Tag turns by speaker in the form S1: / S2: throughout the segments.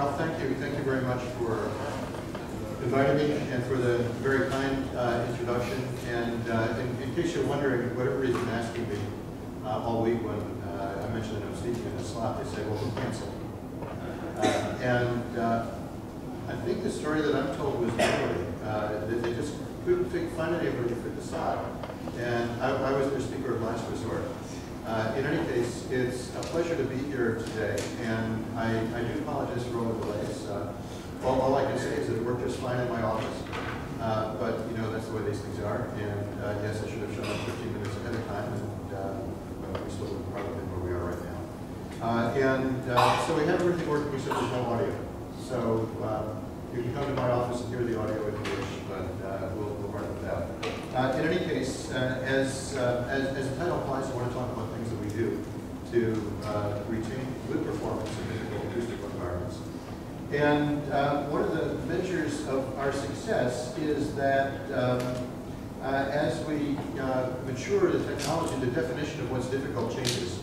S1: Ralph, thank you. Thank you very much for inviting me and for the very kind introduction. And in case you're wondering, whatever you've been asking me all week when I mentioned that I'm speaking in a slot, they say, well, we'll cancel. I think the story that I'm told was Berkeley. They just couldn't find anybody to fit the slot. And I was their speaker of last resort. In any case, it's a pleasure to be here today, and I do apologize for all the delays. All I can say is that it worked just fine in my office, but you know, that's the way these things are, and yes, I should have shown up 15 minutes ahead of time, and well, we still would have probably been where we are right now. So we have everything working except there's no audio. So you can come to my office and hear the audio if you wish, but we'll run with that. In any case, as the title implies, I want to talk about things that we do to retain good performance in difficult acoustical environments. And one of the measures of our success is that as we mature the technology, the definition of what's difficult changes.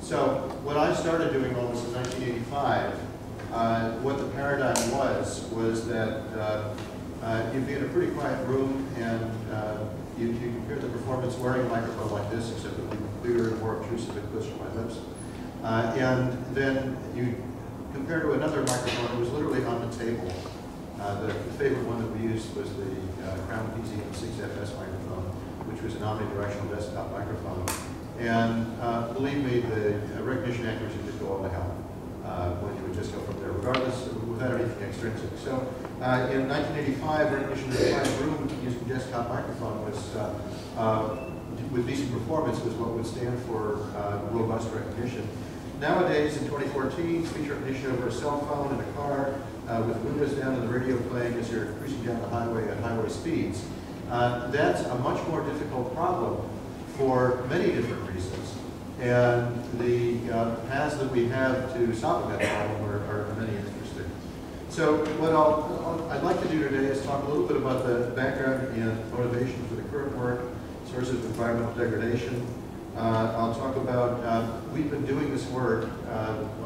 S1: So what I started doing almost in 1985, what the paradigm was that you'd be in a pretty quiet room and you compare the performance wearing a microphone like this, except it would be clearer and more obtrusive and closer to my lips. And then you compare to another microphone that was literally on the table. The favorite one that we used was the Crown PZ6FS microphone, which was an omnidirectional desktop microphone. And believe me, the recognition accuracy would go all to hell when you would just go from there, regardless, without anything extrinsic. So in 1985, recognition in the quiet room using desktop microphone was, with decent performance, was what would stand for robust recognition. Nowadays, in 2014, speech recognition over a cell phone in a car with the windows down and the radio playing as you're cruising down the highway at highway speeds. That's a much more difficult problem for many different reasons. And the paths that we have to solving that problem are many and interesting. So what I'd like to do today is talk a little bit about the background and motivation for the current work, sources of environmental degradation. I'll talk about, we've been doing this work,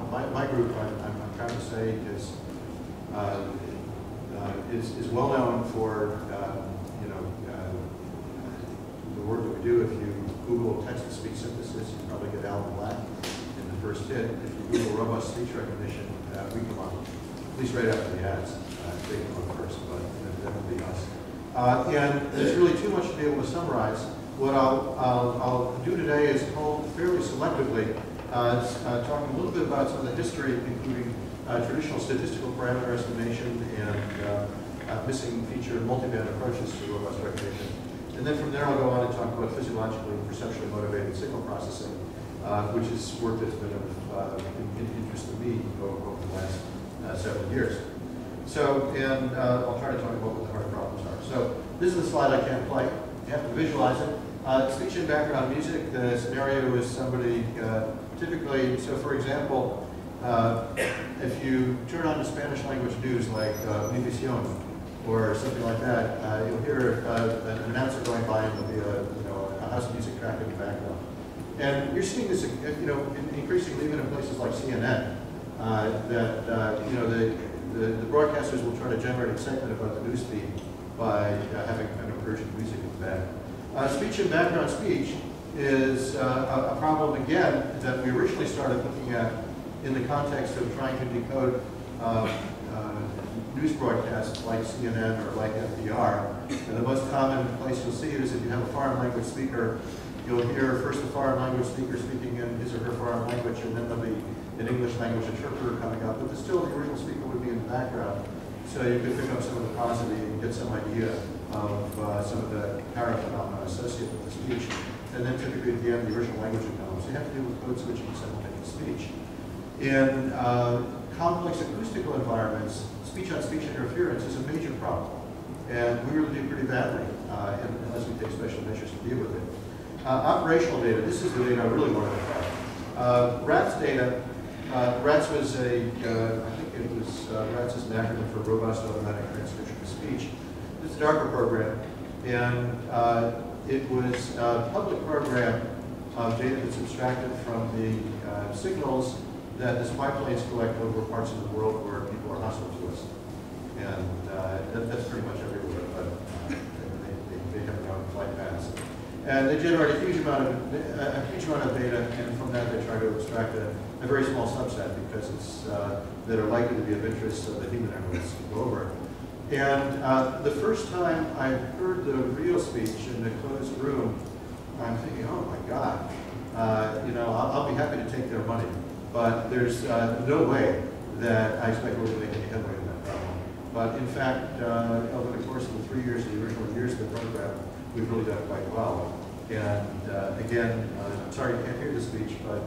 S1: my group, I'm proud to say, is well known for, you know, the work that we do. If you Google text-to-speech synthesis, you probably get Alan Black in the first hit. If you Google robust speech recognition, we come on, at least right after the ads. They come on first, but that would be us. And there's really too much to be able to summarize. What I'll do today is fairly selectively talking a little bit about some of the history, including traditional statistical parameter estimation and missing feature multiband approaches to robust recognition. And then from there I'll go on and talk about physiologically and perceptually motivated signal processing, which is work that's been of interest to me over the last several years. So, and I'll try to talk about what the hard problems are. So this is the slide I can't play. You have to visualize it. Speech and background music, the scenario is somebody typically, so for example, if you turn on the Spanish language news like Univision or something like that, you'll hear an announcer going by and there'll be a house music track in the background. And you're seeing this, you know, increasingly even in places like CNN, that you know, the broadcasters will try to generate excitement about the news feed by having kind of urgent music in the back. Speech and background speech is a problem, again, that we originally started looking at in the context of trying to decode news broadcasts like CNN or like FDR. And the most common place you'll see it is if you have a foreign language speaker, you'll hear first the foreign language speaker speaking in his or her foreign language, and then there'll be an English language interpreter coming up, but still the original speaker would be in the background. So you could pick up some of the prosody and get some idea of some of the paraphenomena associated with the speech. And then typically at the end, the original language would come. So you have to do with code switching and simultaneous speech. In complex acoustical environments, speech-on-speech interference is a major problem. And we really do pretty badly unless we take special measures to deal with it. Operational data, this is the data I really wanted to have. RATS data, RATS was I think it was, RATS is an acronym for Robust Automatic Transcription of Speech. It's a darker program, and it was a public program of data that's abstracted from the signals that the spy planes collect over parts of the world where people are hostile to us. And that's pretty much everywhere, but they have their own flight paths. And they generate a huge amount of data, and from that they try to extract a very small subset because it's that are likely to be of interest so the human analysts can go over. And the first time I heard the real speech in the closed room, I'm thinking, oh my God, I'll be happy to take their money, but there's no way that I expect we're going to make any headway in that problem. But in fact, over the course of the 3 years, the original years of the program, we've really done quite well. And again, I'm sorry you can't hear the speech, but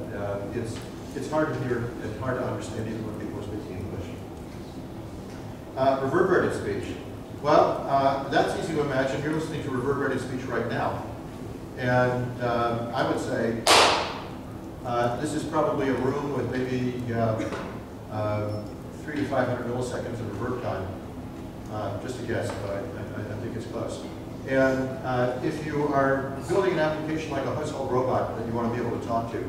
S1: it's hard to hear and hard to understand even when people are speaking English. Reverberated speech. Well, that's easy to imagine. You're listening to reverberated speech right now. And I would say this is probably a room with maybe 300 to 500 milliseconds of reverb time. Just a guess, but I think it's close. And if you are building an application like a household robot that you want to be able to talk to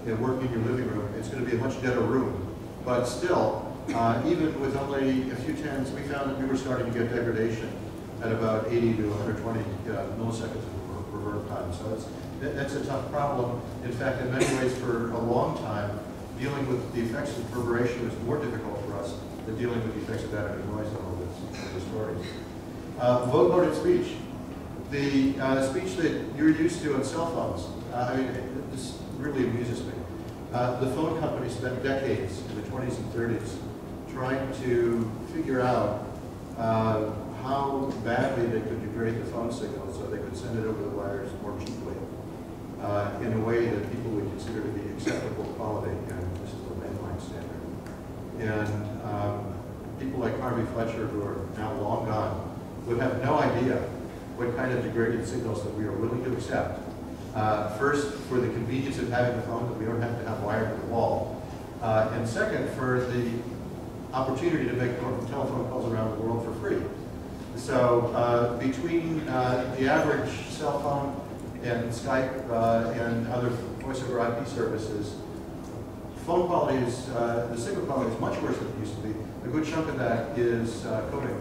S1: and work in your living room, it's going to be a much deader room. But still, even with only a few tens, we found that we were starting to get degradation at about 80 to 120 milliseconds of reverb time. So that's a tough problem. In fact, in many ways, for a long time, dealing with the effects of reverberation was more difficult for us than dealing with the effects of additive noise on all the stories. Vote-moded speech. The speech that you're used to on cell phones. This really amuses me. The phone company spent decades in the 20s and 30s trying to figure out how badly they could degrade the phone signal so they could send it over the wires more cheaply in a way that people would consider to be acceptable quality, and this is the mainline standard. And people like Harvey Fletcher, who are now long gone, would have no idea what kind of degraded signals that we are willing to accept. First, for the convenience of having a phone that we don't have to have wired to the wall. And second, for the opportunity to make telephone calls around the world for free. So between the average cell phone and Skype and other voice over IP services, phone quality is, the signal quality is much worse than it used to be. A good chunk of that is coding.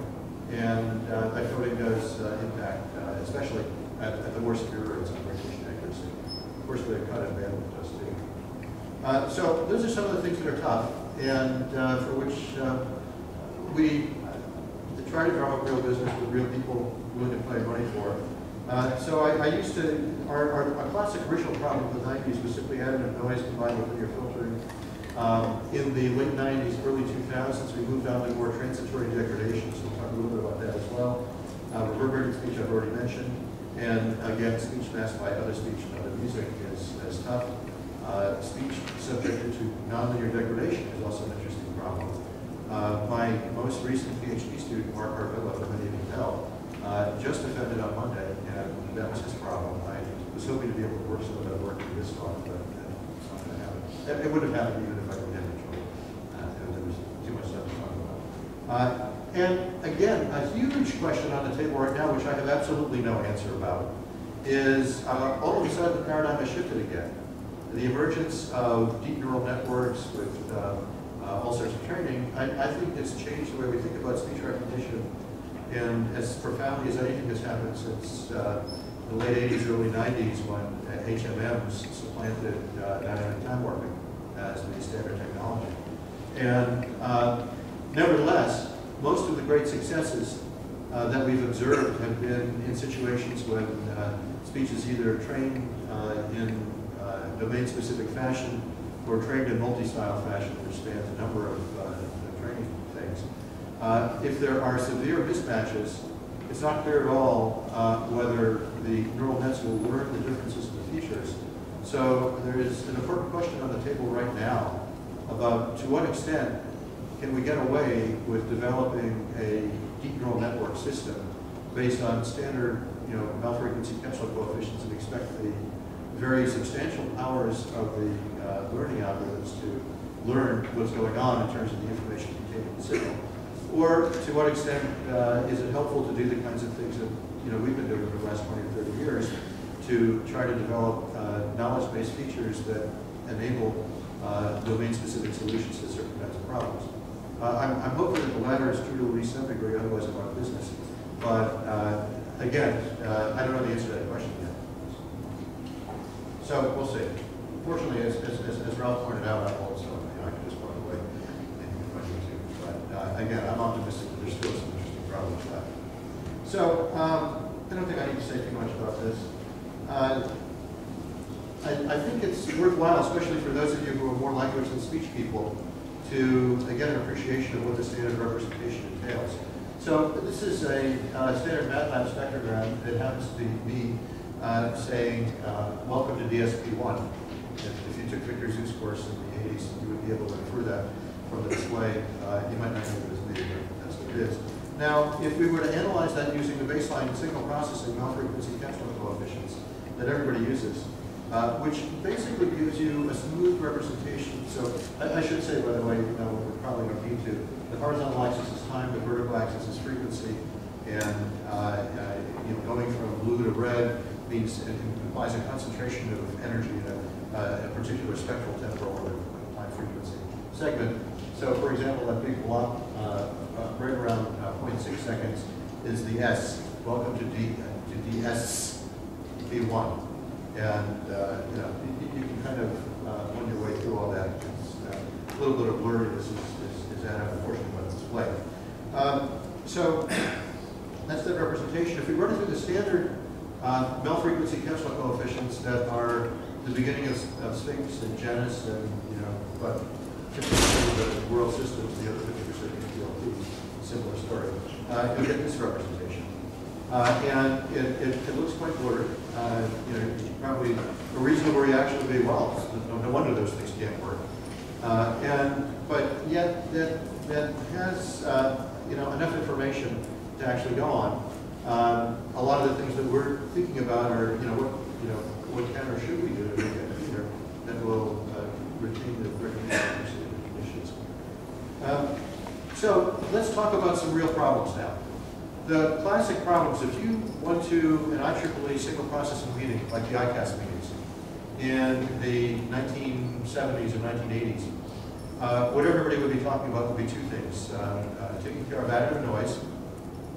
S1: And that coding does impact, especially at the more severe rates of radiation accuracy. Of course, the cut and bandwidth does too. So those are some of the things that are tough, and for which we try to drum up real business with real people willing to pay money for. So I used to, our classic original problem in the 90s was simply additive noise combined with linear filtering. In the late 90s, early 2000s, we moved on to more transitory degradation, so we'll talk a little bit about that as well. Reverberated speech I've already mentioned, and again, speech masked by other speech and other music is tough. Speech subjected to nonlinear degradation is also an interesting problem. My most recent Ph.D. student, Mark Arvilla, from many of you know, just offended on Monday, and that was his problem. I was hoping to be able to work some of that work in this talk, but it's not going to happen. It would have happened even if I didn't have control. There was too much stuff to talk about. And again, a huge question on the table right now, which I have absolutely no answer about, is all of a sudden the paradigm has shifted again. The emergence of deep neural networks with all sorts of training, I think it's changed the way we think about speech recognition, and as profoundly as anything has happened since the late 80s, early 90s, when HMMs supplanted dynamic time warping as the standard technology. And nevertheless, most of the great successes that we've observed have been in situations when speech is either trained in domain-specific fashion or trained in multi-style fashion, which spans a number of training things. If there are severe mismatches, it's not clear at all whether the neural nets will learn the differences in the features. So there is an important question on the table right now about to what extent can we get away with developing a deep neural network system based on standard, mel-frequency capsule coefficients and expect the very substantial powers of the learning algorithms to learn what's going on in terms of the information contained in the signal? Or to what extent is it helpful to do the kinds of things that we've been doing for the last 20 or 30 years to try to develop knowledge-based features that enable domain-specific solutions to certain kinds of problems. I'm hoping that the latter is true to at least some degree, otherwise I'm out of business. But again, I don't know the answer to that question yet. So we'll see. Fortunately, as Ralph pointed out, I'm old, so I can just walk away and you can find YouTube. But again, I'm optimistic that there's still some interesting problems with that. So I don't think I need to say too much about this. I think it's worthwhile, especially for those of you who are more language than speech people, to get an appreciation of what the standard representation entails. So this is a standard MATLAB spectrogram that happens to be me saying, welcome to DSP1. If you took Victor Zoo's course in the 80s, you would be able to infer that from the display. You might not know it was me, but that's what it is. Now, if we were to analyze that using the baseline signal processing non-frequency catch-up coefficients that everybody uses, which basically gives you a smooth representation. So I should say, by the way, we probably don't need to. The horizontal axis is time, the vertical axis is frequency, and going from blue to red means it implies a concentration of energy in a particular spectral temporal or time frequency segment. So, for example, that big block right around 0.6 seconds is the S. Welcome to DSP1. And you can kind of wend your way through all that. It's a little bit of blurriness is added, unfortunately, by the display. So that's the representation. If we run it through the standard Bell frequency capsule coefficients that are the beginning of Sphinx and Janus and but 50% of the world systems, the other 50% is DLT. Similar story. You'll get this representation. And it looks quite blurry. Probably a reasonable reaction would be, well, no wonder those things can't work. But yet that has enough information to actually go on. A lot of the things that we're thinking about are what can or should we do to make it cleaner that will retain the recognition conditions. So let's talk about some real problems now. The classic problems, if you went to an IEEE signal processing meeting, like the ICAS meetings, in the 1970s or 1980s, what everybody would be talking about would be two things. Taking care of additive noise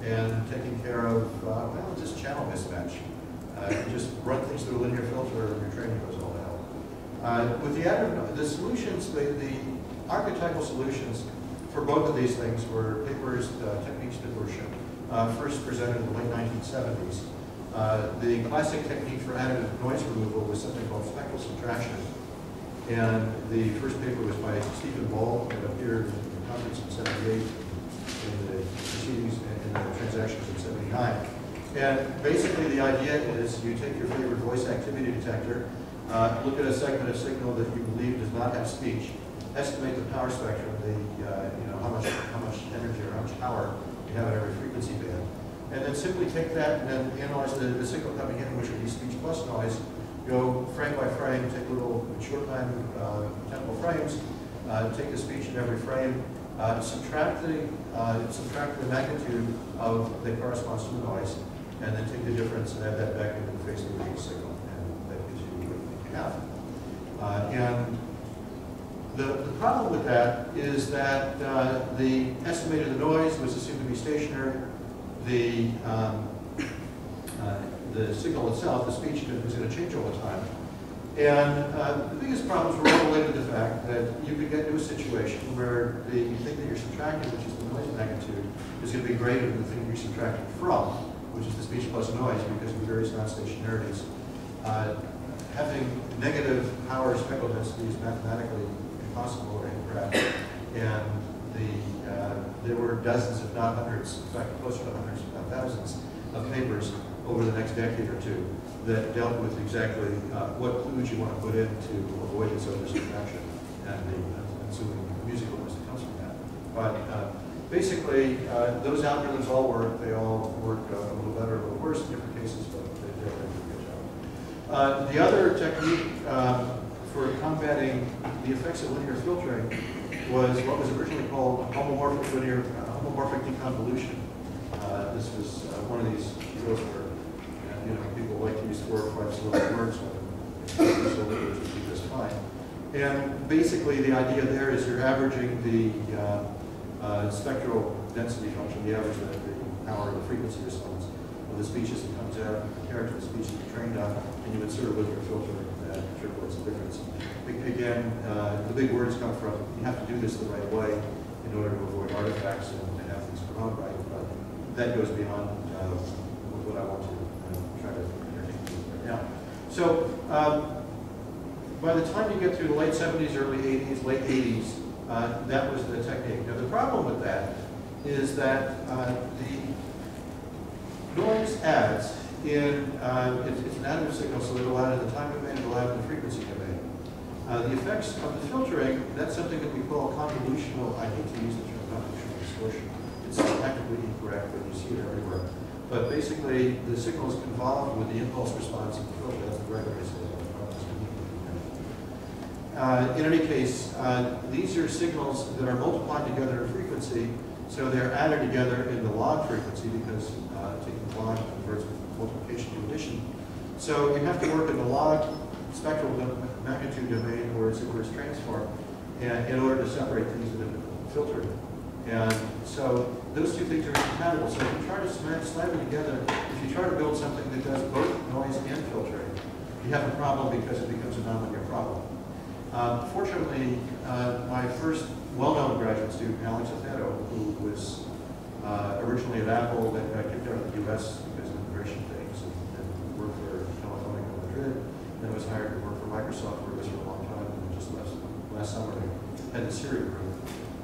S1: and taking care of, just channel mismatch. You just run things through a linear filter and your training goes all to hell. With the additive, the solutions, the archetypal solutions for both of these things were papers, techniques that were first presented in the late 1970s. The classic technique for additive noise removal was something called spectral subtraction. And the first paper was by Stephen Ball that appeared in the conference in 78, in the proceedings and the transactions in 79. And basically the idea is you take your favorite voice activity detector, look at a segment of signal that you believe does not have speech, estimate the power spectrum, how much energy or how much power you have at every frequency band, and then simply take that and then analyze the signal coming in, which would be speech plus noise, go frame by frame, take little short time temporal frames, take the speech in every frame, subtract the magnitude of that corresponds to the noise, and then take the difference and add that back into the face of the original signal, and that gives you what you have. And the problem with that is that the estimate of the noise was assumed to be stationary. The signal itself, the speech, was going to change all the time. And the biggest problems were all related to the fact that you could get into a situation where you think that you're subtracting, which is the noise magnitude, is going to be greater than the thing you're subtracting from, which is the speech plus noise, because of various non-stationarities. Having negative power spectral density is mathematically impossible or incorrect. And there were dozens, if not hundreds, in fact closer to hundreds, if not thousands, of papers over the next decade or two that dealt with exactly what clues you want to put in to avoid this over-subtraction and the ensuing musical noise that comes from that. But basically, those algorithms all work. They all work a little better or a little worse in different cases, but they do a good job. The other technique for combating the effects of linear filtering was what was originally called homomorphic deconvolution. This was one of these fields where people like to use 4 or 5 syllable words, so it would be just fine. And basically the idea there is you're averaging the spectral density function, the average of the power of the frequency response of the speeches that comes out, compared to the speeches you're trained on, and you would sort of look at your filter that interpolates the difference. Again, the big words come from, you have to do this the right way in order to avoid artifacts and have things come out right, but that goes beyond what I want to try to entertain right now. So, by the time you get to the late 70s, early 80s, late 80s, that was the technique. Now the problem with that is that the noise adds in, it's an additive signal, so it'll add in the time domain, it'll add in the frequency domain. The effects of the filtering, that's something that we call convolutional, I hate to use the term convolutional distortion. It's technically incorrect, but you see it everywhere. But basically, the signal is convolved with the impulse response of the filter. That's the right way to say it. In any case, these are signals that are multiplied together in frequency, so they're added together in the log frequency because taking the log converts multiplication to addition. So you have to work in the log spectral magnitude domain or its inverse transform in order to separate things that have been filtered. And so those two things are incompatible. So if you try to slam them together, if you try to build something that does both noise and filtering, you have a problem because it becomes a nonlinear problem. Fortunately, my first well-known graduate student, Allen Newell, who was originally at Apple, then got kicked out of the U.S. because of immigration things, and worked for Telefonica in Madrid, then was hired to work for Microsoft, where he was for a long time, and just last summer they had the Syria group.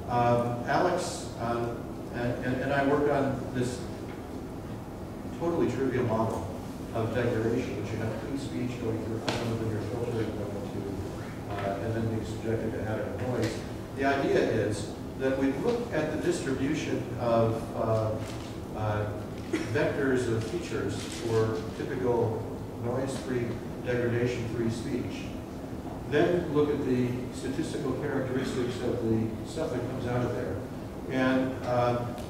S1: Alex and I worked on this totally trivial model of degradation, which you have clean speech going through nonlinear filtering, and then being subjected to additive noise. The idea is that we look at the distribution of vectors of features for typical noise-free, degradation-free speech. Then look at the statistical characteristics of the stuff that comes out of there. And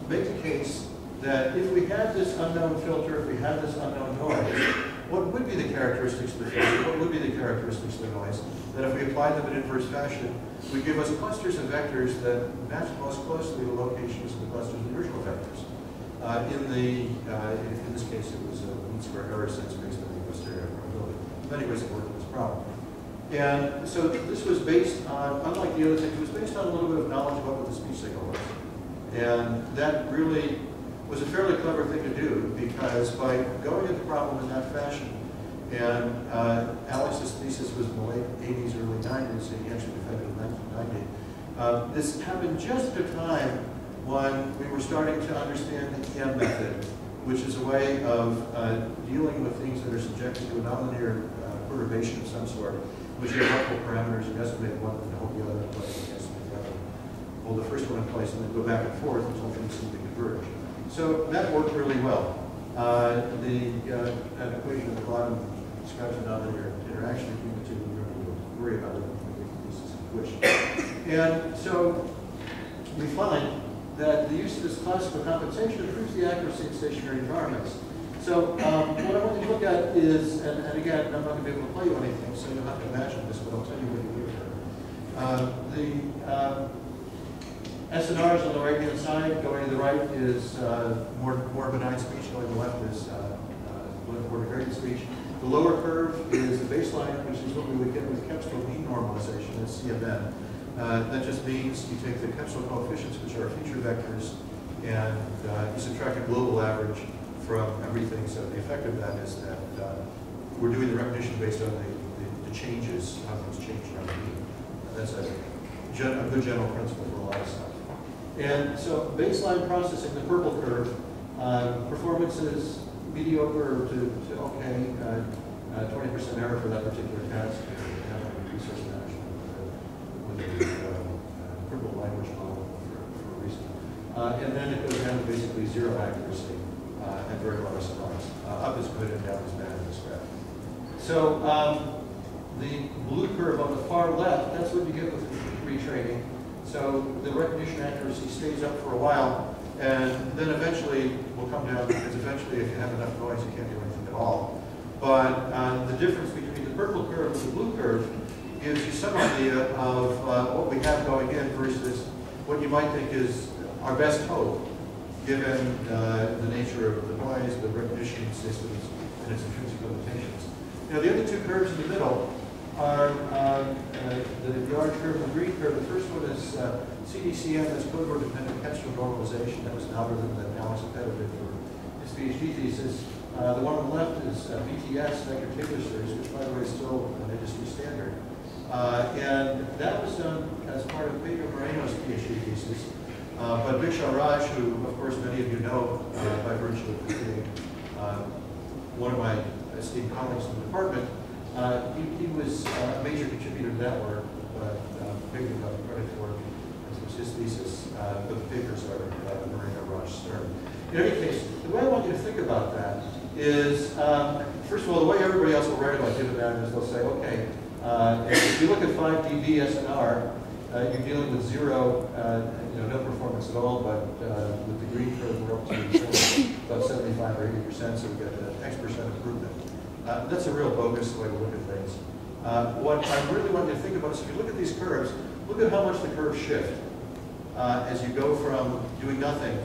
S1: make the case that if we had this unknown filter, if we had this unknown noise, what would be the characteristics of the filter? What would be the characteristics of the noise? That if we applied them in inverse fashion, would give us clusters of vectors that match most closely the locations of the clusters of the original vectors. In this case, it was a mean square error sense based on the posterior probability. Many ways it worked with this problem. And so this was based on, unlike the other things, it was based on a little bit of knowledge about what the speech signal was. And that really was a fairly clever thing to do, because by going at the problem in that fashion, and Alex's thesis was in the late 80s, early 90s, and he actually defended in 1990. This happened just at a time when we were starting to understand the EM method, which is a way of dealing with things that are subjected to a nonlinear perturbation of some sort, which you have multiple parameters, you estimate one and hold the other in place, and you estimate the other. Hold the first one in place and then go back and forth until things seem to converge. So that worked really well. That equation at the bottom describes the nonlinear interaction between the two. We don't need to worry about it when we make this equation. And so we find that the use of this classical compensation improves the accuracy in stationary environments. So what I want you to look at is, and again, I'm not going to be able to play you anything, so you'll have to imagine this, but I'll tell you what you do here. The SNRs on the right-hand side, going to the right is more benign speech, going to the left is more degraded speech. The lower curve is the baseline, which is what we would get with Kempstel mean normalization, that's CMN. That just means you take the Kempstel coefficients, which are feature vectors, and you subtract a global average from everything. So the effect of that is that we're doing the recognition based on the changes, how things change in our mean. That's a good general principle for a lot of stuff. And so baseline processing, the purple curve, performance is mediocre to okay, 20% error for that particular task. Resource management with a purple language model for a reason. And then it goes down to basically zero accuracy and very low response. Up is good and down is bad in this graph. So the blue curve on the far left, that's what you get with retraining. So the recognition accuracy stays up for a while, and then eventually will come down, because eventually if you have enough noise, you can't do anything at all. But the difference between the purple curve and the blue curve gives you some idea of what we have going in versus what you might think is our best hope, given the nature of the noise, the recognition systems, and its intrinsic limitations. Now, the other two curves in the middle are the orange curve and the green curve. The first one is CDCM, that's code word dependent textual normalization. That was an algorithm that Alex Pettit did for his Ph.D. thesis. The one on the left is VTS, vector particular series, which, by the way, is still an industry standard. And that was done as part of Pedro Moreno's Ph.D. thesis. But Bikshar Raj, who, of course, many of you know by virtue of being one of my esteemed colleagues in the department, he was a major contributor to that work, but Pedro got the credit for it, as it was his thesis, but the papers are Moreno, Raj, Stern. In any case, the way I want you to think about that is, first of all, the way everybody else will write about dividend is they'll say, okay, if you look at 5 dB SNR, you're dealing with zero, no performance at all, but with the green curve, we're up to about 75 or 80%, so we get an X% improvement. That's a real bogus way to look at things. What I really want you to think about is if you look at these curves, look at how much the curves shift as you go from doing nothing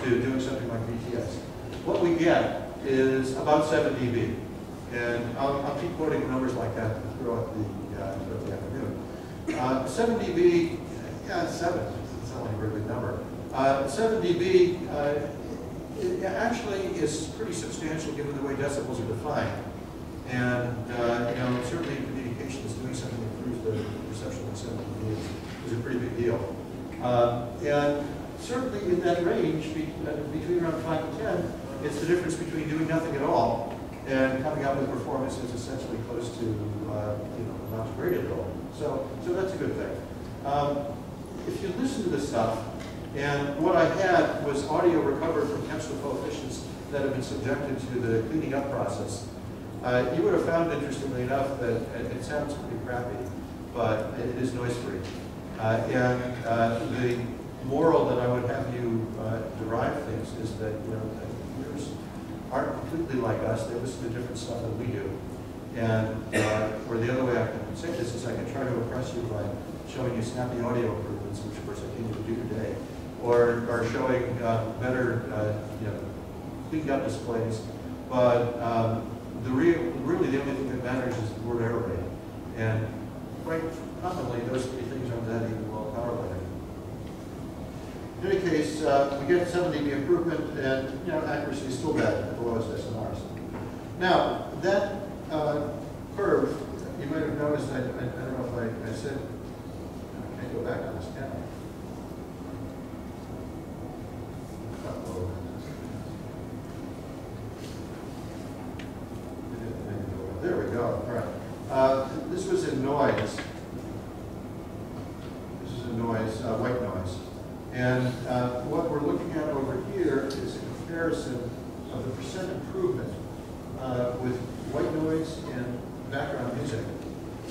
S1: to doing something like VTS. What we get is about 7 dB. And I'll keep quoting numbers like that throughout the afternoon. 7 dB, yeah, 7. It's not like a very big number. 7 dB it actually is pretty substantial given the way decibels are defined. And certainly in communications, doing something that improves the perception of 7 dB is a pretty big deal. And certainly in that range, between around 5 and 10, it's the difference between doing nothing at all and coming up with performance that's essentially close to not graded at all. So that's a good thing. If you listen to this stuff, and what I had was audio recovered from textual coefficients that have been subjected to the cleaning up process, you would have found, interestingly enough, that it sounds pretty crappy, but it is noise-free. And the moral that I would have you derive things is that computers aren't completely like us. They listen to different stuff than we do. And or the other way I can say this is I can try to impress you by showing you snappy audio improvements, which of course I can't even do today, or showing better cleaned up displays. But really the only thing that matters is the word error rate. And quite commonly, those three things aren't that even well correlated. In any case, we get 7 dB improvement, and accuracy is still bad at the lowest SNRs. Now, that curve, you might have noticed, I don't know if I said, I can't go back on this camera. There we go. All right. This was in noise. This is in noise, white noise. And what we're looking at over here is a comparison of the percent improvement with white noise and background music.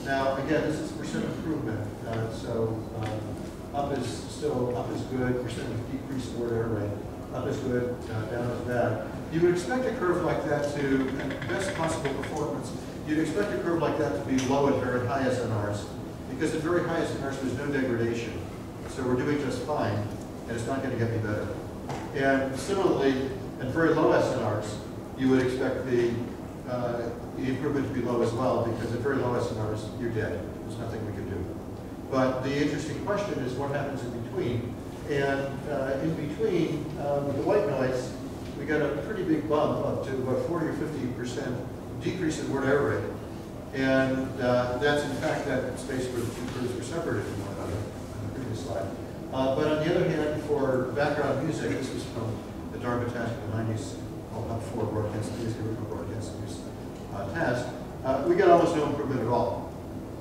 S1: Now, again, this is percent improvement. Up is good, percent of decrease in word error rate. Up is good, down is bad. You would expect a curve like that to, at best possible performance, you'd expect a curve like that to be low at very high SNRs, because at very high SNRs there's no degradation. So we're doing just fine, and it's not going to get any better. And similarly, at very low SNRs, you would expect the improvement to be low as well, because at very low SNRs, you're dead. There's nothing we can do. But the interesting question is what happens in between. And in between, with the white noise, we got a pretty big bump up to about 40 or 50% decrease in word error rate. And that's in fact that space where the two curves were separated from one another on the previous slide. But on the other hand, for background music, this was from the Dartmouth task in the 90s, called Up 4 Broadcast News, the original Broadcast News task. We got almost no improvement at all.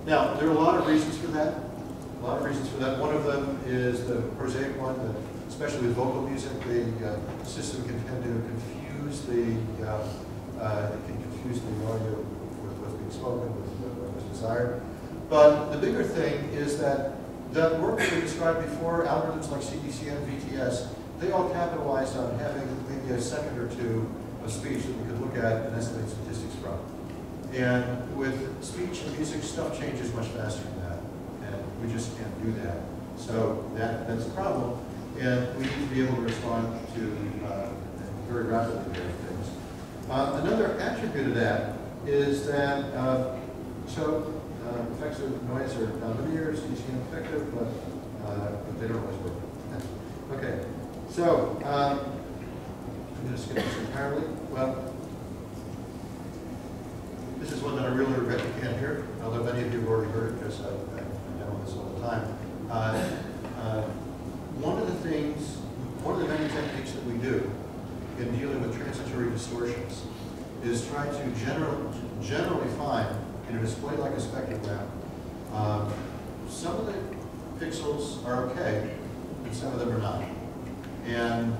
S1: Now, there are a lot of reasons for that. One of them is the prosaic one, that especially with vocal music, the system can tend to confuse the audio with what's being spoken, with what was desired. But the bigger thing is that work that we described before, algorithms like CDCM, VTS, they all capitalized on having maybe a second or two of speech that we could look at and estimate statistics from. And with speech and music, stuff changes much faster than that. And we just can't do that. So that's a problem. And we need to be able to respond to very rapidly various things. Another attribute of that is that, effects of noise are nonlinear, it's easy and effective, but they don't always work. Okay, so I'm going to skip this entirely. Well, this is one that I really regret you can't hear, although many of you have already heard it because I demo this all the time. One of the many techniques that we do in dealing with transitory distortions is try to generally find in a display like a spectrogram, some of the pixels are okay, and some of them are not. And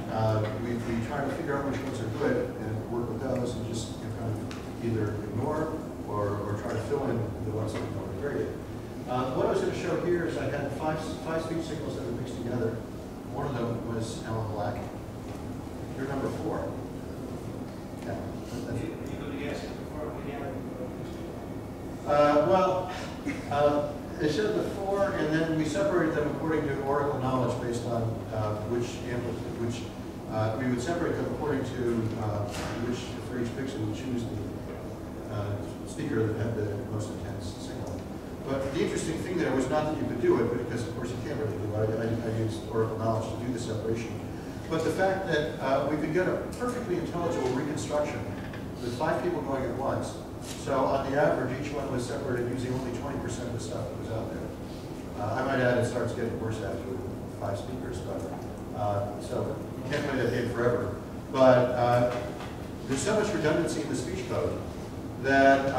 S1: we try to figure out which ones are good and work with those and just kind of either ignore or try to fill in the ones that we know are great. What I was going to show here is I had five speech signals that were mixed together. One of them was Alan Black. You're number 4. Yeah. It showed the 4, and then we separated them according to oracle knowledge based on which we would separate them according to which, for each pixel, we choose the speaker that had the most intense signal. But the interesting thing there was not that you could do it, because of course you can't really do it. I used oracle knowledge to do the separation. But the fact that we could get a perfectly intelligible reconstruction with 5 people going at once. So on the average, each one was separated using only 20% of the stuff that was out there. I might add it starts getting worse after 5 speakers, but so you can't play that game forever. But there's so much redundancy in the speech code that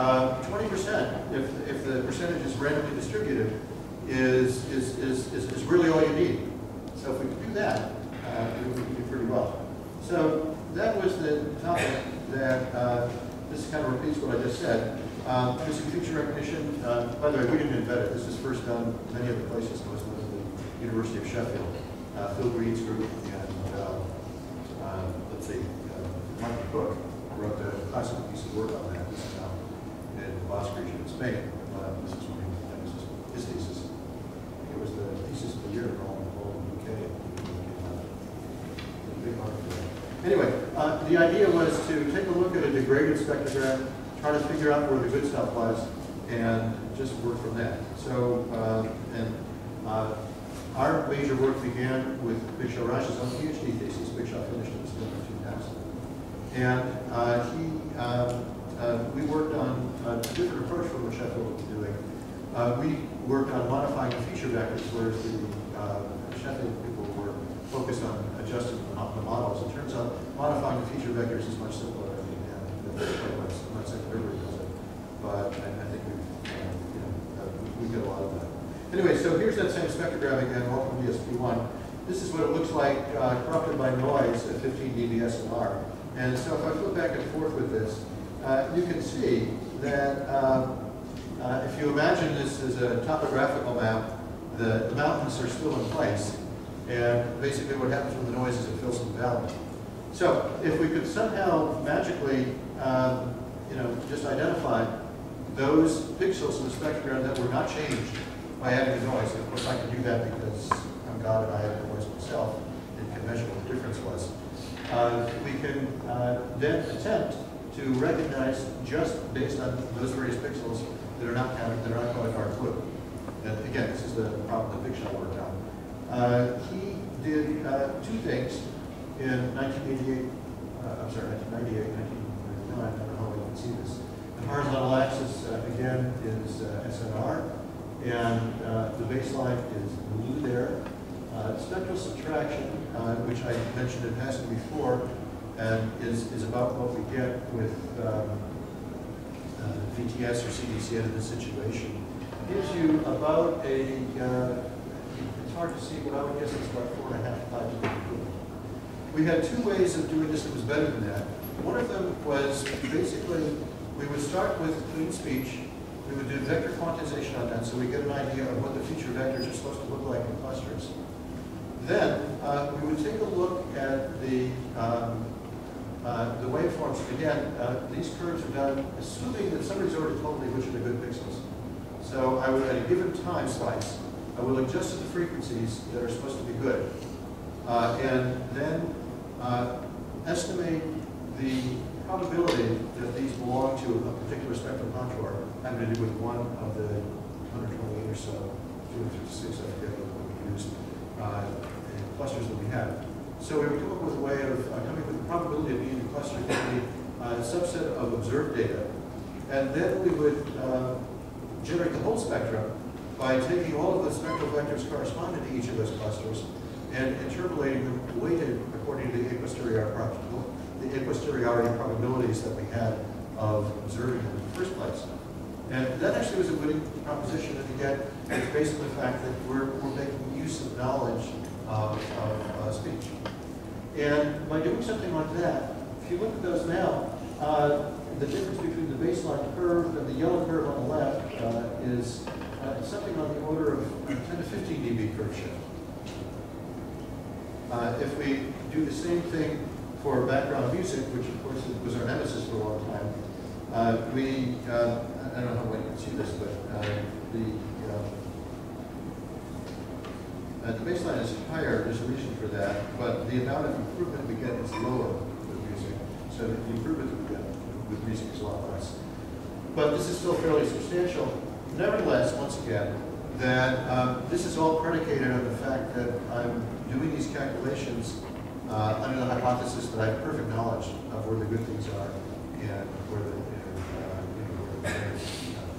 S1: 20%, if the percentage is randomly distributed, is really all you need. So if we could do that, we would do pretty well. So that was the topic that this kind of repeats what I just said. Using feature recognition, by the way, we didn't invent it. This is first done many other places, most of the University of Sheffield. Phil Green's group and, let's see, Martin Cook wrote a classical piece of work on that. This is now in the Basque region in Spain. This is when this is his thesis. I think it was the thesis of the year in all the UK. Big article. Anyway, the idea was to take a look at a degraded spectrogram, try to figure out where the good stuff was, and just work from that. So, our major work began with Big Raj's own Ph.D. thesis. Big finished in the spring of 2000. And we worked on a different approach from what Sheffield was doing. We worked on modifying the feature vectors, whereas the Sheffield people were focused on adjusting the models. It turns out modifying the feature vectors is much simpler. I'm not saying everybody does it, but I think we get a lot of that. Anyway, so here's that same spectrogram again, welcome to ESP1. This is what it looks like corrupted by noise at 15 dB SNR. And so if I flip back and forth with this, you can see that if you imagine this as a topographical map, the mountains are still in place. And basically what happens when the noise is it fills the valley. So if we could somehow magically just identify those pixels in the spectrogram that were not changed by adding the noise, and of course I can do that because I'm God and I have the noise myself and can measure what the difference was. We can then attempt to recognize just based on those various pixels that are not counted, that are not called our clue. And again, this is the problem that Big Shot worked on. He did 2 things in 1988, 1998, 1999, I don't know how you can see this. The horizontal axis, again, is SNR, and the baseline is blue there. Spectral subtraction, which I mentioned in passing before, and is about what we get with VTS or CDCN in this situation. Gives you about a, it's hard to see, but I would guess it's about 4.5 times the improvement. We had 2 ways of doing this that was better than that. One of them was basically, we would start with clean speech. We would do vector quantization on that so we get an idea of what the feature vectors are supposed to look like in clusters. Then we would take a look at the the waveforms, again, these curves are done assuming that somebody's already told me which are the good pixels. So I would, at a given time slice, I will adjust to the frequencies that are supposed to be good. And then estimate the probability that these belong to a particular spectral contour having to do with one of the 128 or so, 256, I forget what we used, clusters that we had. So we would come up with a way of coming up with the probability of being a cluster to be a subset of observed data. And then we would generate the whole spectrum by taking all of the spectral vectors corresponding to each of those clusters and interpolating them weighted according to the a posteriori probabilities that we had of observing them in the first place. And that actually was a winning proposition, and again, it's based on the fact that we're making use of knowledge of speech. And by doing something like that, if you look at those now, the difference between the baseline curve and the yellow curve on the left is something on the order of 10 to 15 dB curve shift. If we do the same thing for background music, which of course was our nemesis for a long time, I don't know how you can see this, but the baseline is higher. There's a reason for that, but the amount of improvement we get is lower with music. So the improvement that we get with music is a lot less. But this is still fairly substantial. Nevertheless, once again, that this is all predicated on the fact that I'm doing these calculations under the hypothesis that I have perfect knowledge of where the good things are and where the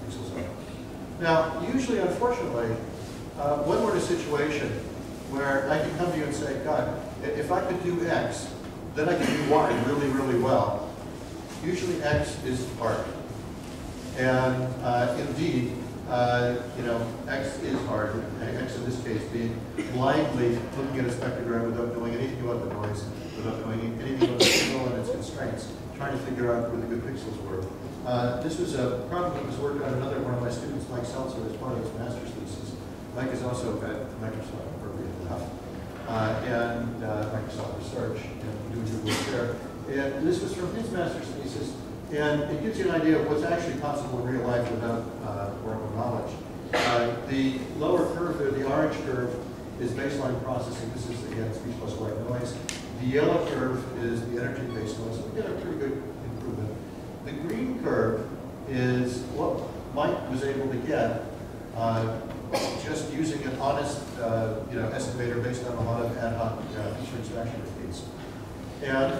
S1: pixels are. Now, usually, unfortunately, when we're in a situation where I can come to you and say, God, if I could do X, then I can do Y really, really well. Usually X is hard. And indeed, X is hard. X in this case being blindly looking at a spectrogram without knowing anything about the noise, without knowing anything about the signal and its constraints, trying to figure out where the good pixels were. This was a problem that was worked on another one of my students, Mike Seltzer, as part of his master's thesis. Mike is also at Microsoft, Berkeley enough, and Microsoft Research, and doing good work there. And this was from his master's thesis, and it gives you an idea of what's actually possible in real life without oracle knowledge. The lower curve there, the orange curve, is baseline processing. This is, again, speech plus white noise. The yellow curve is the energy-based noise. So we get a pretty good improvement. The green curve is what Mike was able to get just using an honest estimator based on a lot of ad hoc feature extraction routines. And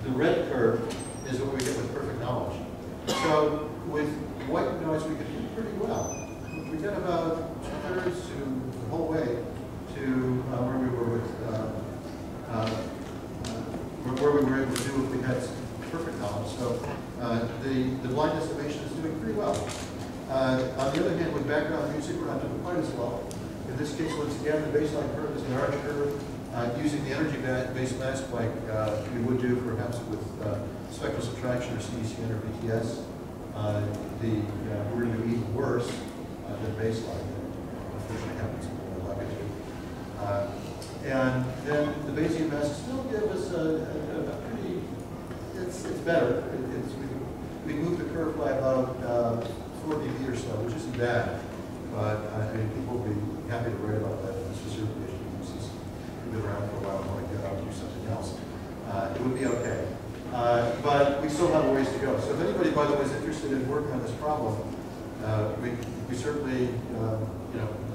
S1: the red curve is what we get with perfect knowledge. So with white noise, we could do pretty well. We get about 2/3 to the whole way to where we were with where we were able to do if we had perfect knowledge. So the blind estimation is doing pretty well. On the other hand, with background music, we're not doing quite as well. In this case, once again, the baseline curve is the orange curve. Using the energy-based mask like we would do perhaps with spectral subtraction or CDCN or BTS, we're going to do even worse than baseline. Unfortunately, happens in the laboratory. And then the Bayesian mask still give us a pretty, it's better. We moved the curve by about 4 dB or so, which isn't bad. But I mean, people will be happy to write about that. This was your PhD thesis. We've been around for a while and want to get out and do something else. It would be okay. But we still have a ways to go. So if anybody, by the way, is interested in working on this problem, we certainly,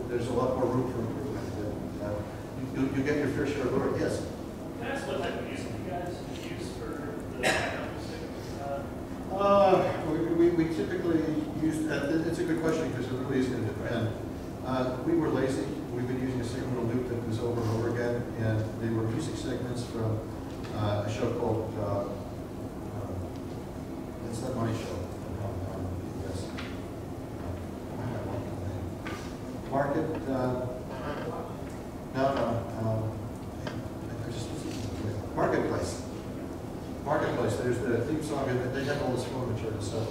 S1: there's a lot more room for improvement. You get your fair share of work. Yes?
S2: Can I ask what type of music you guys use for the background music?
S1: We typically use, it's a good question because it really is going to depend. We were lazy. We've been using a signal loop that was over and over again, and they were music segments from a show called, it's that money show. Yes. Market, Marketplace. Marketplace. There's the theme song, and they have all this film material. So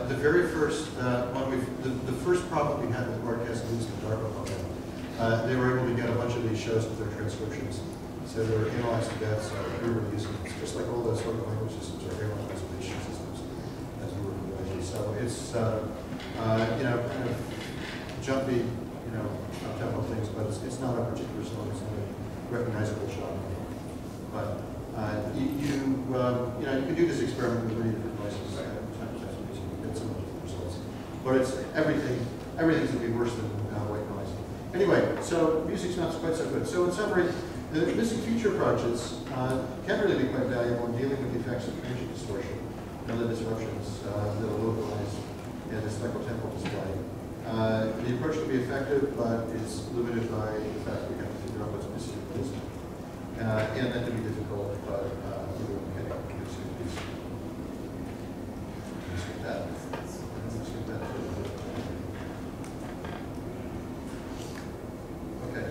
S1: the very first one, the first problem we had with broadcast news and DARPA program, they were able to get a bunch of these shows with their transcriptions So they were analyzed to death, so we were using, it's just like all those sort of language systems or airline reservation systems as we were doing. So it's, you know, kind of jumpy, you know, up-tempo things, but it's not a particular song, it's not a recognizable shot. But you know, you can do this experiment with many different voices, you get some results. But it's everything's going to be worse than white noise. Anyway, so music's not quite so good. So in summary, the missing feature approaches can really be quite valuable in dealing with the effects of transient distortion and the disruptions that are localized in the spectral-temporal display. The approach can be effective, but is limited by the fact that we have to figure out what's missing in the system. And that can be difficult, but we will get it. Skip that. Skip that too. Okay.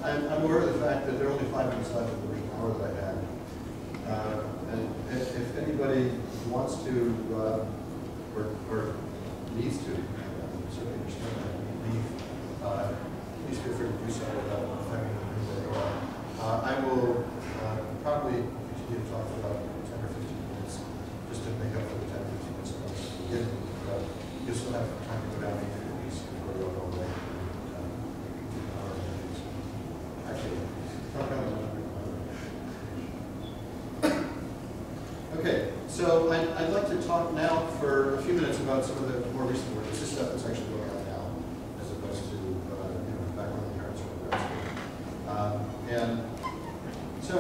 S1: I'm aware of the fact that there are only 5 minutes left of the original hour that I had. And if anybody wants to, or needs to, certainly understand that, leave, please feel free to do so without affecting the room where you are. I will probably continue to talk for about 10 or 15 minutes, just to make up for the 10 or 15 minutes of us. You'll still have time to go down and eat these before you go away. Okay, so I'd like to talk now for a few minutes about some of the more recent work. This is stuff that's actually going on now, as opposed to back when the parents were in grad school. And so,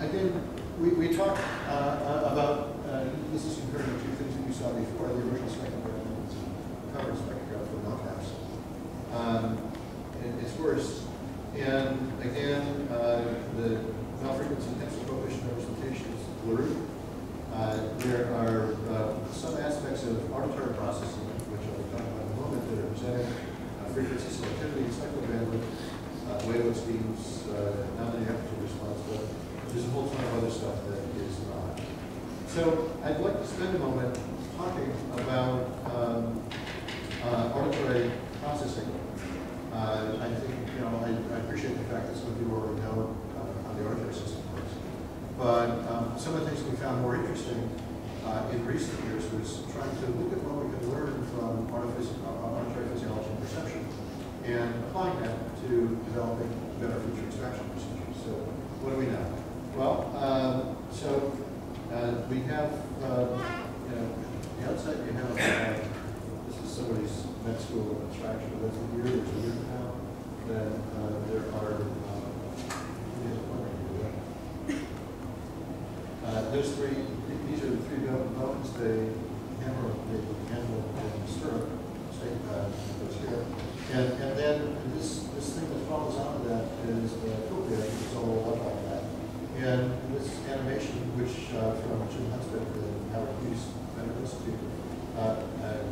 S1: again, we talked about, this is comparing the two things that you saw before, the original spectrograph and the covered spectrograph for knockouts. It's worse. And again, the malfrequency tensor coefficient representation is blurry. There are some aspects of auditory processing, which I'll be talking about in a moment, that are presented frequency selectivity, cycle bandwidth, wavelet schemes, nonlinear amplitude response, but there's a whole ton of other stuff that is not. So I'd like to spend a moment talking about auditory processing. I think, I appreciate the fact that some of you already know how the auditory system works. But some of the things we found more interesting in recent years was trying to look at what we could learn from auditory physiology and perception and applying that to developing better feature extraction procedures. So what do we know? Well, we have, the outside you have, this is somebody's med school abstraction, but that's a year, there's a year now, then there are, those three, these are the three bones, they handle and stirrup, goes here. And then this thing that follows on to that is the cochlea, which is all rolled up like that. And this animation, which from Jim Huntsman and Howard Hughes Medical Institute,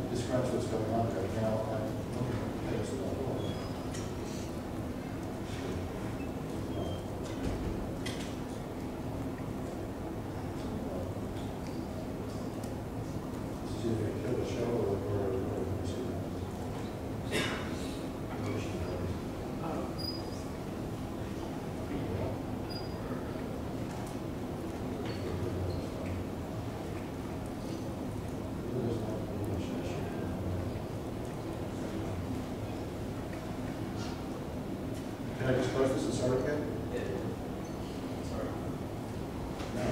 S1: describes what's going on there. Now, I'm looking at things about one. This is either kill the show or see that. Can I just close this and start again?
S2: Yeah. Sorry.
S1: No.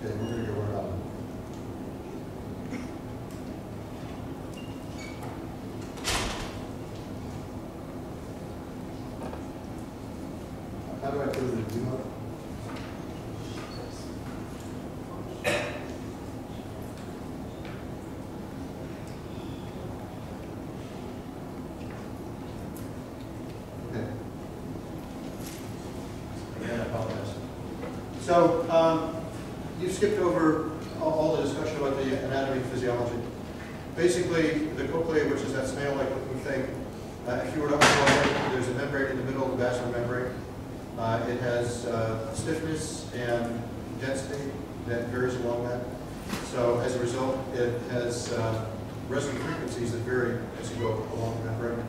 S1: Okay, we're going to go right on. How do I put it in view mode? Okay. Again, I apologize. So, you've skipped over all the discussion about the anatomy and physiology. Basically, the cochlea, which is that snail-like looking thing, if you were to unroll it, there's a membrane in the middle of the basilar membrane. It has stiffness and density that varies along that. So as a result, it has resonant frequencies that vary as you go along the membrane.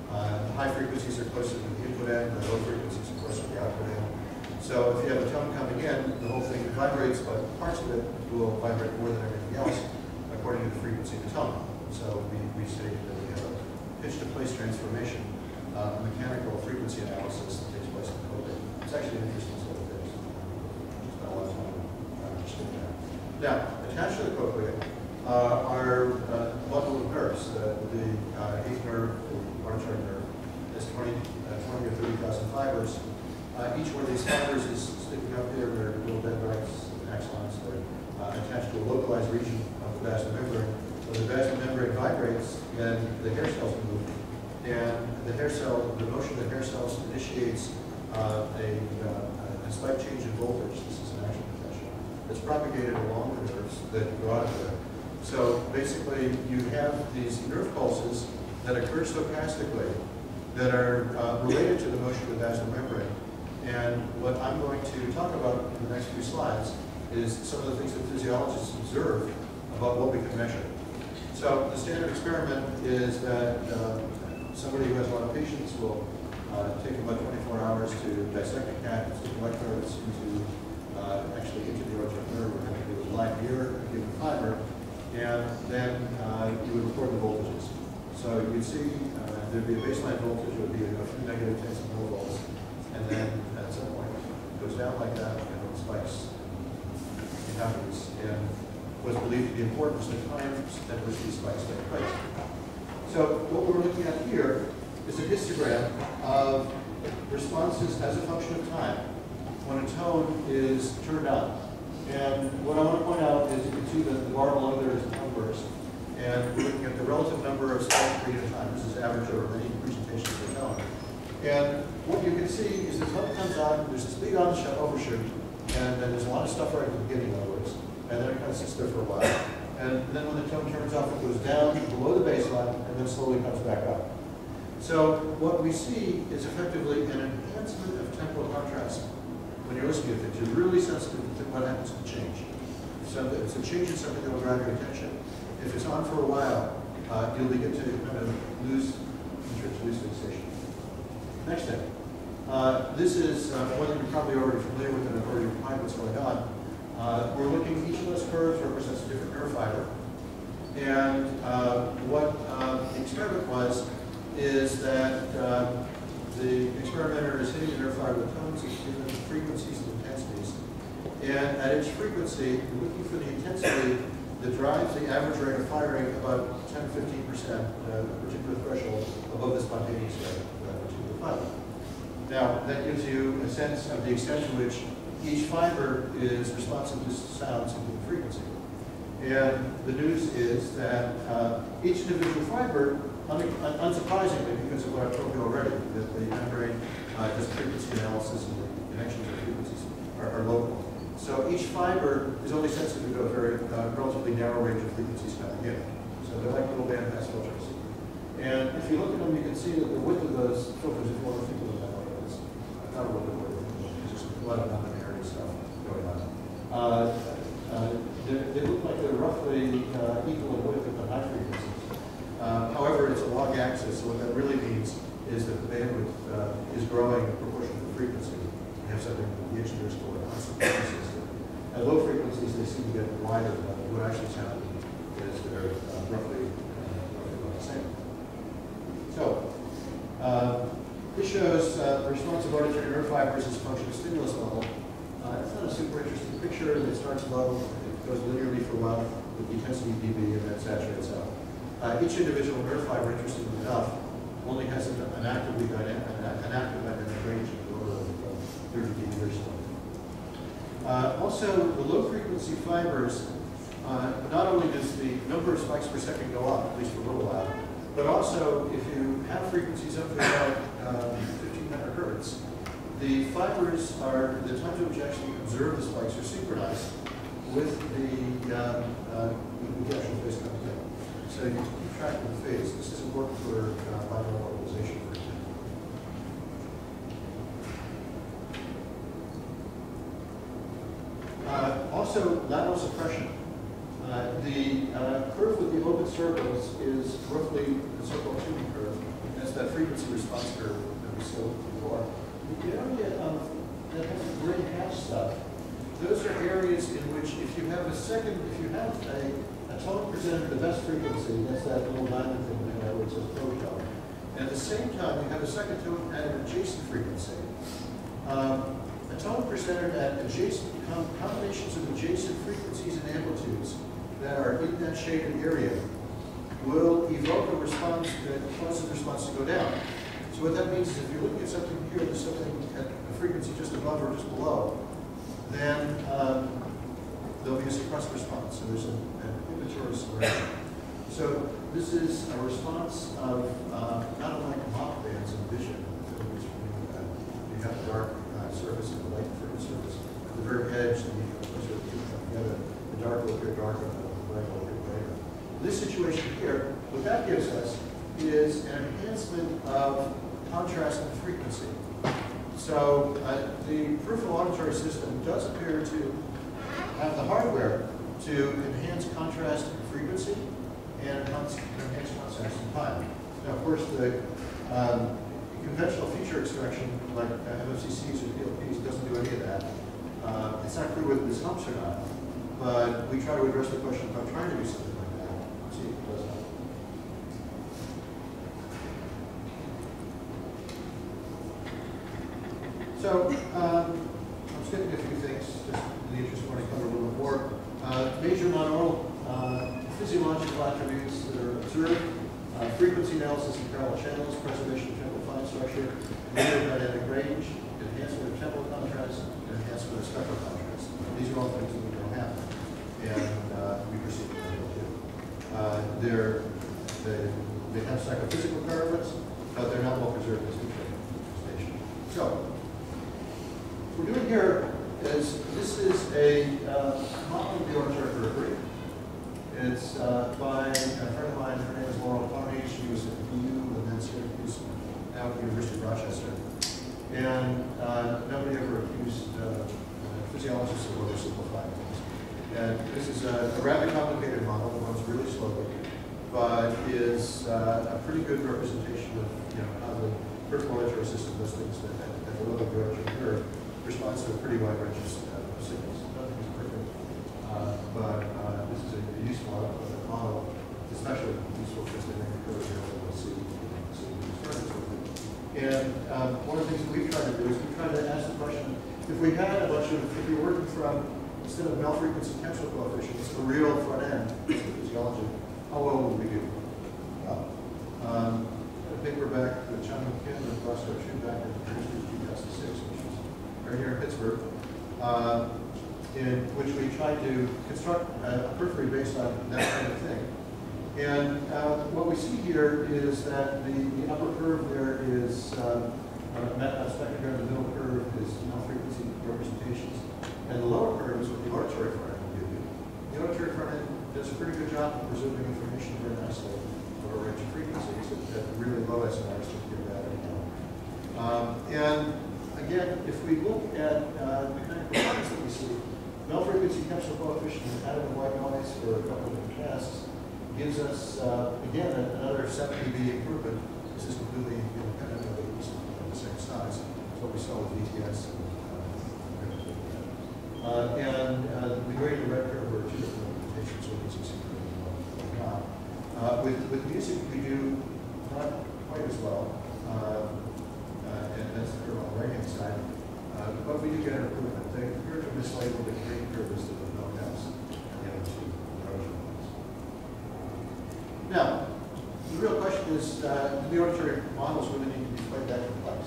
S1: The high frequencies are closer to the input end, the low frequencies are closer to the output end. So if you have a tone coming in, the whole thing vibrates, but parts of it will vibrate more than everything else according to the frequency of the tone. So we stated that we have a pitch-to-place transformation, mechanical frequency analysis that takes place in the cochlea. It's actually an interesting sort of thing. Spent a lot of time understanding that. Now, attached to the cochlea are bundle of nerves. The eighth nerve, the auditory nerve, has 20 or 30,000 fibers. Each one of these fibers is sticking up there. They're little dendrites and axons. They're attached to a localized region of the basilar membrane. When the basilar membrane vibrates, then the hair cells move. And the hair cell, the motion of the hair cells initiates a slight change in voltage. This is an action potential that's propagated along the nerves that go out of there. So basically, you have these nerve pulses that occur stochastically that are related to the motion of the basilar membrane. And what I'm going to talk about in the next few slides is some of the things that physiologists observe about what we can measure. So the standard experiment is that somebody who has a lot of patients will take about 24 hours to dissect a cat and stick electrodes into the auditory nerve. We're going to do a live ear, a given fiber, and then you would record the voltages. So you'd see there'd be a baseline voltage, it would be a few negative tens of millivolts, and then at some point it goes down like that and it spikes. It happens, and what's believed to be important is the times at which these spikes take place. So what we're looking at here is a histogram of responses as a function of time when a tone is turned on. And what I want to point out is you can see that the bar below there is the tone burst. And we're looking at the relative number of spikes per unit of time. This is average over many presentations of the tone. And what you can see is the tone comes on, there's this big overshoot, and then there's a lot of stuff right at the beginning, in other words. And then it kind of sits there for a while. And then when the tone turns off, it goes down below the baseline and then slowly comes back up. So what we see is effectively an enhancement of temporal contrast. When you're listening to things, you're really sensitive to what happens to change. So it's a change in something that will grab your attention. If it's on for a while, you'll begin to kind of lose fixation. Next thing. This is one that you're probably already familiar with and have already defined what's going on. We're looking, each of those curves represents a different nerve fiber. And what the experiment was is that the experimenter is hitting the nerve fiber with tones of different frequencies and intensities. And at each frequency, you're looking for the intensity that drives the average rate of firing about 10 to 15%, a particular threshold above the spontaneous rate of that particular fiber. Now, that gives you a sense of the extent to which each fiber is responsive to sounds and to frequency. And the news is that each individual fiber, unsurprisingly, because of what I've told you already, that the membrane does frequency analysis and the connections of frequencies are local. So each fiber is only sensitive to a very relatively narrow range of frequencies coming in. So they're like little bandpass filters. And if you look at them, you can see that the width of those filters, if you want to think of them that way, is not a little bit more. There's just a lot of non-linearity stuff going on. They look like they're roughly equal in width at the high frequencies. However, it's a log axis, so what that really means is that the bandwidth is growing in proportion to the frequency. You have something that the engineers call a constant frequency. At low frequencies, they seem to get wider than what actually sound is they're roughly about the same. So, this shows the response of auditory nerve fibers as a function of stimulus level. It's not a super interesting picture. temperature that starts low, it goes linearly for a while with the intensity dB, and then saturates out. Each individual nerve fiber, interestingly enough, only has an active dynamic range of the order of 30 dB or so. Also, the low frequency fibers, not only does the number of spikes per second go up, at least for a little while, but also if you have frequencies up to about 1500 hertz, the fibers are, the times at which you actually observe the spikes are synchronized with the actual phase coming in. So you keep track of the phase. This is important for binaural localization, for example. Also, lateral suppression. The curve with the open circles is roughly the so-called tuning curve. That's that frequency response curve that we saw before. The area that has the gray hash stuff, those are areas in which if you have a tone presented at the best frequency, that's that little diamond thing there where it says protone. And at the same time, you have a second tone at an adjacent frequency. A tone presented at adjacent combinations of adjacent frequencies and amplitudes that are in that shaded area will evoke a response that causes the response to go down. So what that means is if you're looking at something here, there's something at a frequency just above or just below, then there'll be a suppressed response. So there's an inhibitory acceleration. So this is a response of not unlike mock bands in vision. You have a dark surface and a light surface. At the very edge, the closer the two come together, the dark will appear darker, and the bright will appear brighter. This situation here, what that gives us is an enhancement of contrast and frequency. So the peripheral auditory system does appear to have the hardware to enhance contrast and frequency and enhance contrast and time. Now, of course, the conventional feature extraction, like MFCCs or PLPs, doesn't do any of that. It's not clear whether this helps or not, but we try to address the question about trying to do something like that. Let's see if it does help. So, I'm skipping a few things, just in the interest of wanting to cover a little bit more. Major non-oral physiological attributes that are observed, frequency analysis in parallel channels, preservation of temporal fine structure, linear dynamic range, enhancement of temporal contrast, and enhancement of spectral contrast. These are all things that we don't have, and we perceive them as we do. They have psychophysical correlates, but they're not well preserved as station. So, what we're doing here is, this is a model of the auditory periphery. It's by a friend of mine. Her name is Laurel Carney. She was at BU and then Syracuse, now at the University of Rochester. And nobody ever accused physiologists of oversimplifying things. And this is a rather complicated model that runs really slowly, but is a pretty good representation of how the peripheral auditory system does things at the level of the auditory nerve, responds to a pretty wide range of signals. Nothing is perfect, but this is a useful model. It's especially useful because they make it really available to see experiments with it. And one of the things that we've tried to do is we've tried to ask the question, if we had a bunch of, if you're working from, instead of male frequency potential coefficients, a real front end physiology, how well would we do? Well, a paper back with Chung Kim and Buster Chu back in 2006, which was right here in Pittsburgh, in which we tried to construct a periphery based on that kind of thing. And what we see here is that the upper curve there is a spectrogram, the middle curve is male frequency representations, and the lower curve is what the auditory front end will give you. The auditory front end does a pretty good job of preserving information very nicely over a range of frequencies at really low SNRs to give that anyhow. And again, if we look at the kind of performance that we see, male frequency capsule coefficient and additive white noise for a couple of different tests gives us, again, another 7 dB improvement. This is completely independent of the same size. That's what we saw with VTS. And the gradient red curve are two different implementations, so we can see with music, we do not quite as well. And that's the curve on the right-hand side. But we do get an improvement. The curve is mislabeled, the gradient curve is the auditory models really need to be quite that complex.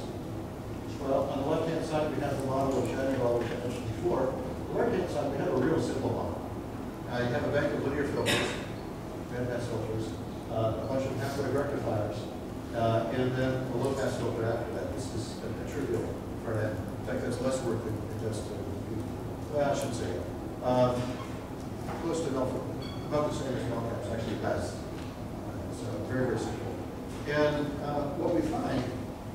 S1: Well, on the left-hand side, we have the model of General, which I mentioned before. On the right-hand side, we have a real simple model. You have a bank of linear filters, bandpass filters, a bunch of half-wave rectifiers, and then a low-pass filter after that. This is a trivial front end. In fact, that's less work than just well, I shouldn't say that. Close to about the same as non-caps, actually less. So very, very simple. And what we find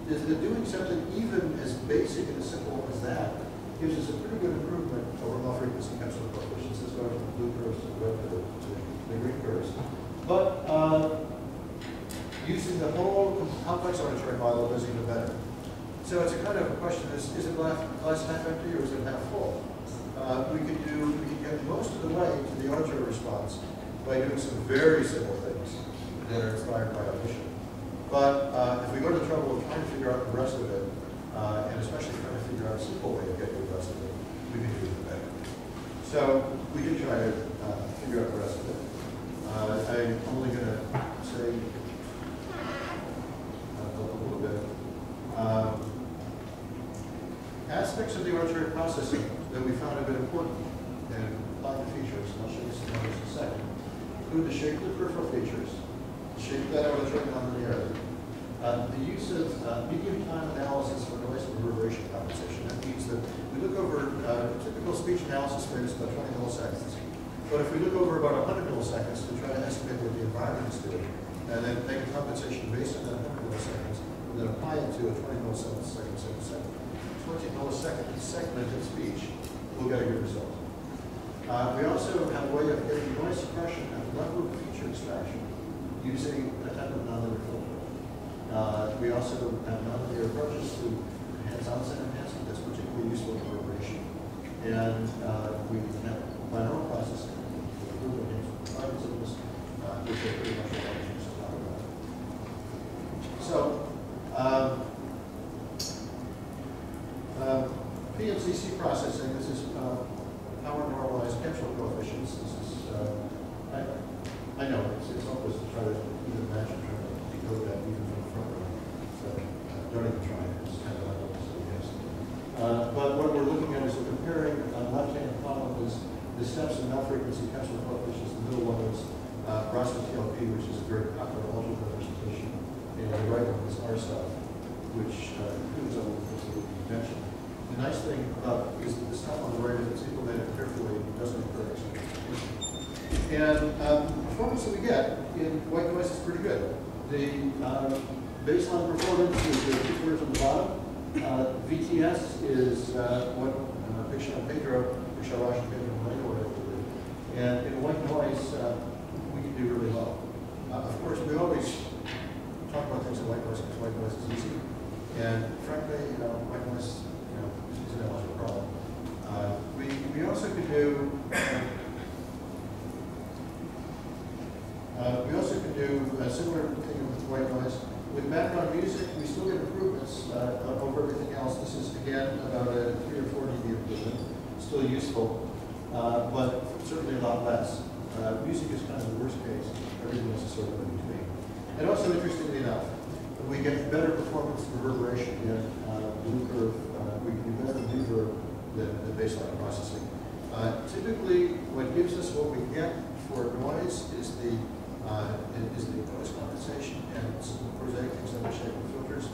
S1: is that doing something even as basic and as simple as that gives us a pretty good improvement over low frequency capsule coefficients. This goes from the blue curves to the red curves to the green curves. But using the whole complex auditory model does even better. So it's a kind of a question: is it glass half empty or is it half full? We can get most of the way to the auditory response by doing some very simple things that are inspired by audition. But if we go to the trouble of trying to figure out the rest of it, and especially trying to figure out a simple way of getting the rest of it, we can do it better. So we can try to figure out the rest of it. I'm only going to say a little bit. Aspects of the auditory processing that we found have been important and apply the features, and I'll show you some others in a second, include the shape of the peripheral features, the shape of that auditory nonlinearity, the use of medium time analysis for noise and reverberation compensation. That means that we look over typical speech analysis rates about 20 milliseconds. But if we look over about 100 milliseconds to try to estimate what the environment is doing, and then make a compensation based on that 100 milliseconds, and then apply it to a 20 millisecond segment of speech, we'll get a good result. We also have a way of getting noise suppression at the level of feature extraction using a type of nonlinear filter. We also have nonlinear approaches to enhance onset enhancement that's particularly useful in reverberation. And we have binaural processing to improve enhancement of target signals, which are pretty much what I was just talking about. So, PMCC processing, this is power normalized capsule coefficients. This is, I know, it's hopeless to try to even imagine trying to decode that even from the front row. So don't even try it, it's kind of hopeless, I guess. But what we're looking at is we're comparing on the left-hand column is the steps in low-frequency capsule coefficients. The middle one is Roscoe TLP, which is a very popular algebra representation. And the right one is R stuff, which includes all the things that we mentioned. The nice thing about is that the stuff on the right, if it's implemented carefully, doesn't occur accidentally. And the performance that we get in white noise is pretty good. The baseline performance is the two curves on the bottom. VTS is what picture on Pedro, picture Russian Pedro Manuel did. And in white noise, we can do really well. Of course, we always talk about things in white noise because white noise is easy. And frankly, white noise, isn't that much of a problem. We also could do a similar thing with white noise. With background music, we still get improvements over everything else. This is again about a 3 or 4 dB improvement. Still useful, but certainly a lot less. Music is kind of the worst case. Everything else is sort of in between. And also, interestingly enough, we get better performance reverberation in blue curve. We can do better reverb than the baseline processing. Typically, what gives us what we get for noise is the noise compensation and some prosaic things like the shape of filters.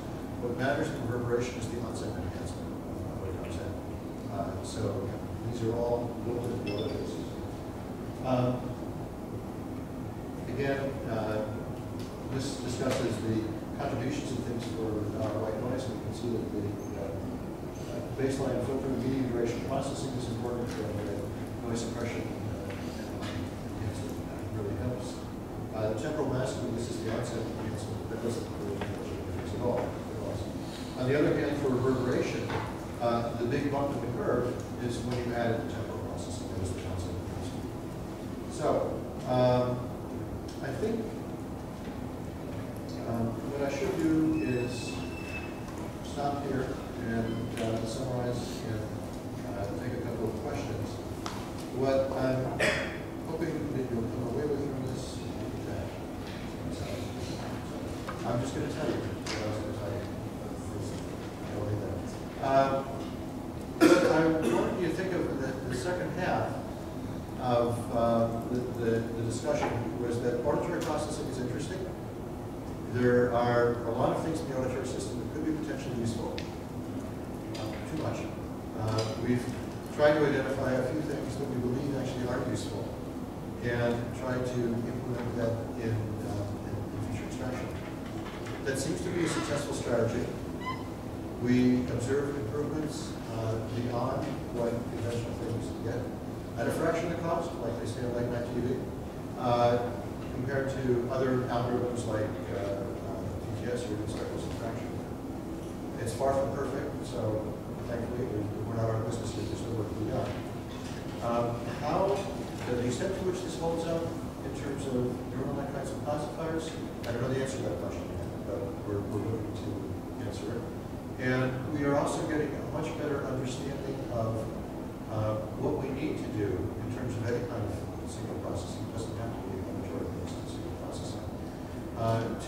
S1: What matters in reverberation is the onset enhancement of what comes in. So these are all built into the other cases. Again, this discusses the contributions and things for white noise. We can see that the baseline filter and medium duration processing is important for noise suppression and really helps. The temporal masking, this is the onset enhancement. That doesn't really make much of a difference at all. On the other hand, for reverberation, the big bump in the curve is when you add the temporal processing. That is the onset enhancement. So, I think what I should do is stop here and summarize and take a couple of questions. What I'm hoping that you'll come away with from this, I'm just going to tell you. But I wanted you to think of the second half of the discussion was that auditory processing is interesting. There are a lot of things in the auditory system that could be potentially useful. Too much. We've tried to identify a few things that we believe actually are useful and try to implement that in feature extraction. That seems to be a successful strategy. We observe improvements beyond what conventional things get at a fraction of the cost, like they say on late night TV, compared to other algorithms like TTS or even circle subtraction. It's far from perfect, so thankfully we're not out of business here, there's still work to be done. The extent to which this holds up in terms of neural net kinds of classifiers, I don't know the answer to that question yet, but we're looking to answer it. And we are also getting a much better understanding of what we need to do in terms of any kind of signal processing. It doesn't have to be auditory-based signal processing.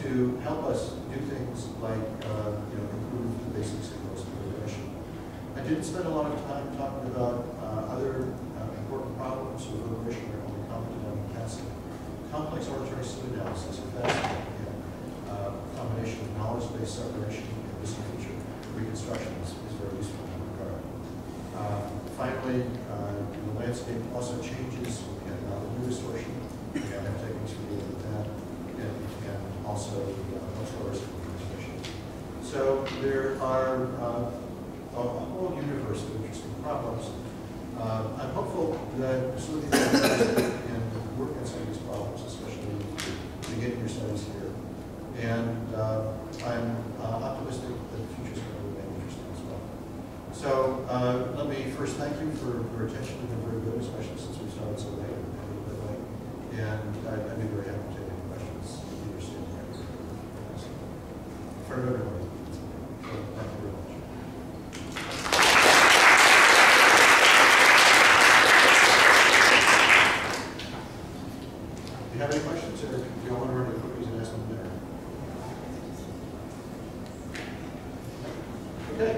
S1: To help us do things like improve the basic signals of degradation. I didn't spend a lot of time talking about other important problems with deliberation that are only commented on in passing. Complex auditory SIM analysis are fascinating. Combination of knowledge-based separation and listening feature reconstruction is very useful in that regard. Finally, the landscape also changes. We have new distortion. We have techniques for dealing with that, and also much lower signal transmission. So there are a whole universe of interesting problems. I'm hopeful that some of these can work on some of these problems, especially beginning your studies here. And I'm optimistic that the future is going to remain interesting as well. So let me first thank you for your attention. You've been very good, especially since we started so late, a little bit late. And I'd be very happy to take any questions that you're standing right here. For everybody. So thank you very much. Do you have any questions, or do you all want to run the cookies and ask them there? Okay.